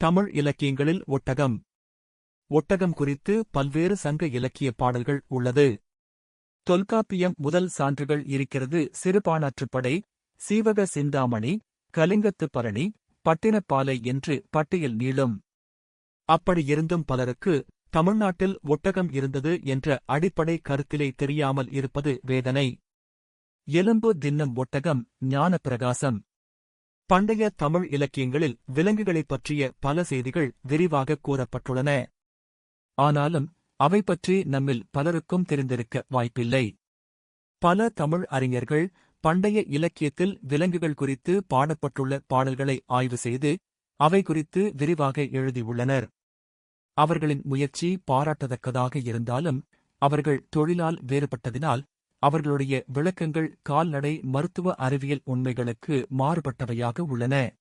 தமிழ் இலக்கியங்களில் ஒட்டகம். ஒட்டகம் குறித்து பல்வேறு சங்க இலக்கிய பாடல்கள் உள்ளது. தொல்காப்பியம் முதல் சான்றுகள் இருக்கிறது. சிறுபாணாற்றுப்படை, சீவக சிந்தாமணி, கலிங்கத்துப் பரணி, பட்டினப்பாலை என்று பட்டியல் நீளும். அப்படியிருந்தும் பலருக்கு தமிழ்நாட்டில் ஒட்டகம் இருந்தது என்ற அடிப்படை கருத்திலே தெரியாமல் இருப்பது வேதனை. எலும்பு தின்னும் ஒட்டகம் ஞானப்பிரகாசம். பண்டைய தமிழ் இலக்கியங்களில் விலங்குகளைப் பற்றிய பல செய்திகள் விரிவாகக் கூறப்பட்டுள்ளன. ஆனாலும் அவை பற்றி நம்மில் பலருக்கும் தெரிந்திருக்க வாய்ப்பில்லை. பல தமிழ் அறிஞர்கள் பண்டைய இலக்கியத்தில் விலங்குகள் குறித்து பாடப்பட்டுள்ள பாடல்களை ஆய்வு செய்து அவை குறித்து விரிவாக எழுதியுள்ளனர். அவர்களின் முயற்சி பாராட்டத்தக்கதாக இருந்தாலும் அவர்கள் தொழிலால் வேறுபட்டதினால் அவர்களுடைய விளக்கங்கள் கால்நடை மருத்துவ அறிவியல் உண்மைகளுக்கு மாறுபட்டவையாக உள்ளன.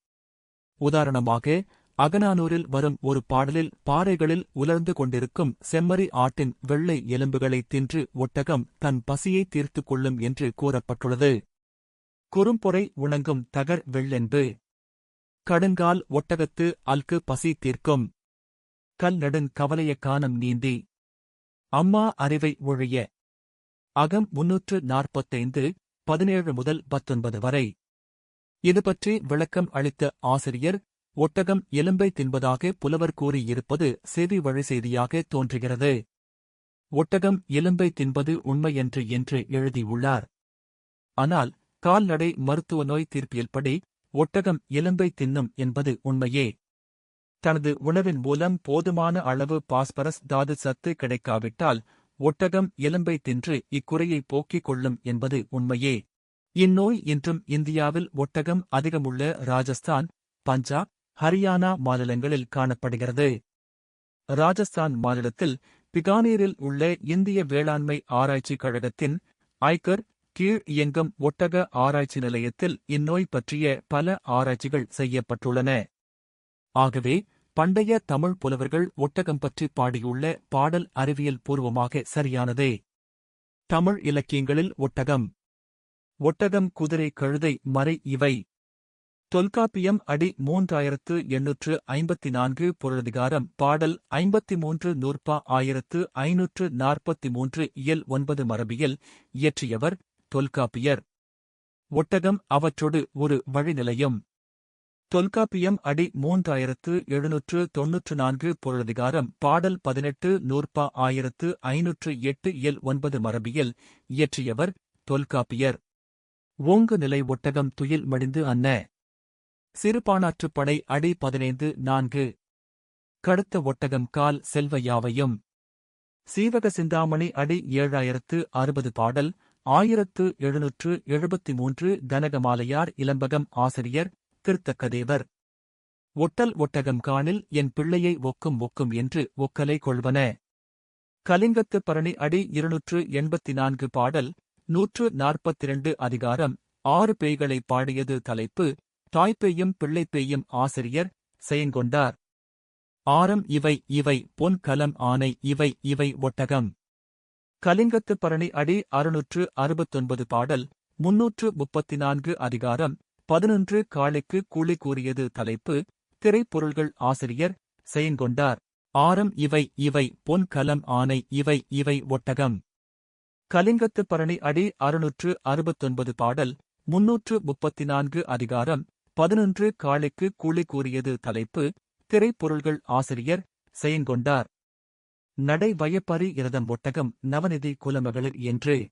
உதாரணமாக, அகநானூரில் வரும் ஒரு பாடலில் பாறைகளில் உலர்ந்து கொண்டிருக்கும் செம்மறி ஆட்டின் வெள்ளை எலும்புகளைத் தின்று ஒட்டகம் தன் பசியை தீர்த்துக் கொள்ளும் என்று கூறப்பட்டுள்ளது. குறும்பொறை உணங்கும் தகர் வெள்ளென்பு. கடுங்கால் ஒட்டகத்து அல்கு பசி தீர்க்கும். கல் நெடுங் கவலைய கானம் நீந்தி. அம்மா அறிவை ஒழிய. அகம் 345, 17 முதல் 19 வரை. இதுபற்றி விளக்கம் அளித்த ஆசிரியர், ஒட்டகம் எலும்பை தின்பதாக புலவர் கூறியிருப்பது செவி வழி செய்தியாக தோன்றுகிறது. ஒட்டகம் எலும்பை தின்பது உண்மையன்று என்று எழுதியுள்ளார். ஆனால் கால்நடை மருத்துவ நோய் தீர்ப்பியல்படி ஒட்டகம் எலும்பை தின்னும் என்பது உண்மையே. தனது உணவின் மூலம் போதுமான அளவு பாஸ்பரஸ் தாது சத்து கிடைக்காவிட்டால் ஒட்டகம் எலும்பை தின்று இக்குறையை போக்கிக் கொள்ளும் என்பது உண்மையே. இந்நோய் இன்றும் இந்தியாவில் ஒட்டகம் அதிகமுள்ள ராஜஸ்தான், பஞ்சாப், ஹரியானா மாநிலங்களில் காணப்படுகிறது. ராஜஸ்தான் மாநிலத்தில் பிகானீரில் உள்ள இந்திய வேளாண்மை ஆராய்ச்சிக் கழகத்தின் ஐகர் கீழ் இயங்கும் ஒட்டக ஆராய்ச்சி நிலையத்தில் இந்நோய் பற்றிய பல ஆராய்ச்சிகள் செய்யப்பட்டுள்ளன. ஆகவே பண்டைய தமிழ் புலவர்கள் ஒட்டகம் பற்றி பாடியுள்ள பாடல் அறிவியல் பூர்வமாக சரியானதே. தமிழ் இலக்கியங்களில் ஒட்டகம். ஒட்டகம், குதிரை, கழுதை, மறை இவை. தொல்காப்பியம் அடி 3854 பொருளதிகாரம் பாடல் 53 நூற்பா 1543 இயல் 9 மரபியல் இயற்றியவர் தொல்காப்பியர். ஒட்டகம் அவற்றொடு ஒரு வழிநிலையும். தொல்காப்பியம் அடி 3794 பொருளதிகாரம் பாடல் 18 நூற்பா 1508 இயல் 9 மரபியல் இயற்றியவர் தொல்காப்பியர். ஓங்கு நிலை ஒட்டகம் துயில் மடிந்து அன்ன. சிறுபாணாற்றுப்படை அடி 15 கடுத்த ஒட்டகம் கால் செல்வ யாவையும். சீவக சிந்தாமணி அடி 7060 பாடல் 1773 கனகமாலையார் இளம்பகம் ஆசிரியர் திருத்தக்கதேவர். ஒட்டல் ஒட்டகம் காணில் என் பிள்ளையை ஒக்கும் என்று ஒக்கலை கொள்வன. கலிங்கத்துப் பரணி அடி 284 பாடல் 142 அதிகாரம் 6 பேய்களை பாடியது தலைப்பு. தாய்ப்பேயும் பிள்ளைப்பேயும் ஆசிரியர் செயங்கொண்டார். ஆரம் இவை பொன் கலம் ஆனை இவை ஒட்டகம். கலிங்கத்துப் பரணி அடி 669 பாடல் 334 அதிகாரம் 11 காளைக்கு கூலி கூறியது தலைப்பு. திரைப்பொருள்கள் ஆசிரியர் செயங்கொண்டார். ஆரம் இவை பொன் கலம் ஆனை இவை ஒட்டகம். கலிங்கத்துப் பரணி அடி 669 பாடல் 334 அதிகாரம் 11 காளைக்கு கூலி கூறியது தலைப்பு. திரைப்பொருள்கள் ஆசிரியர் செயங்கொண்டார். நடை வயப்பரி இரதம் ஒட்டகம் நவநிதி குலமகளிர் என்று.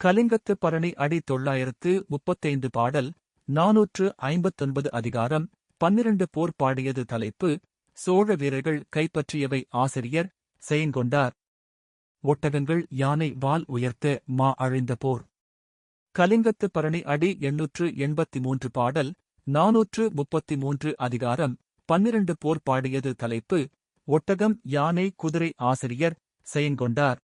கலிங்கத்துப் பரணி அடி 935 பாடல் 459 அதிகாரம் 12 போர் பாடியது தலைப்பு. சோழ வீரர்கள் கைப்பற்றியவை ஆசிரியர் செயங்கொண்டார். ஒட்டகங்கள் யானை வால் உயர்த்த மா அழிந்த போர். கலிங்கத்துப் பரணி அடி 883 பாடல் 433 அதிகாரம் 12 போர் பாடியது தலைப்பு. ஒட்டகம் யானை குதிரை ஆசிரியர் செயங்கொண்டார்.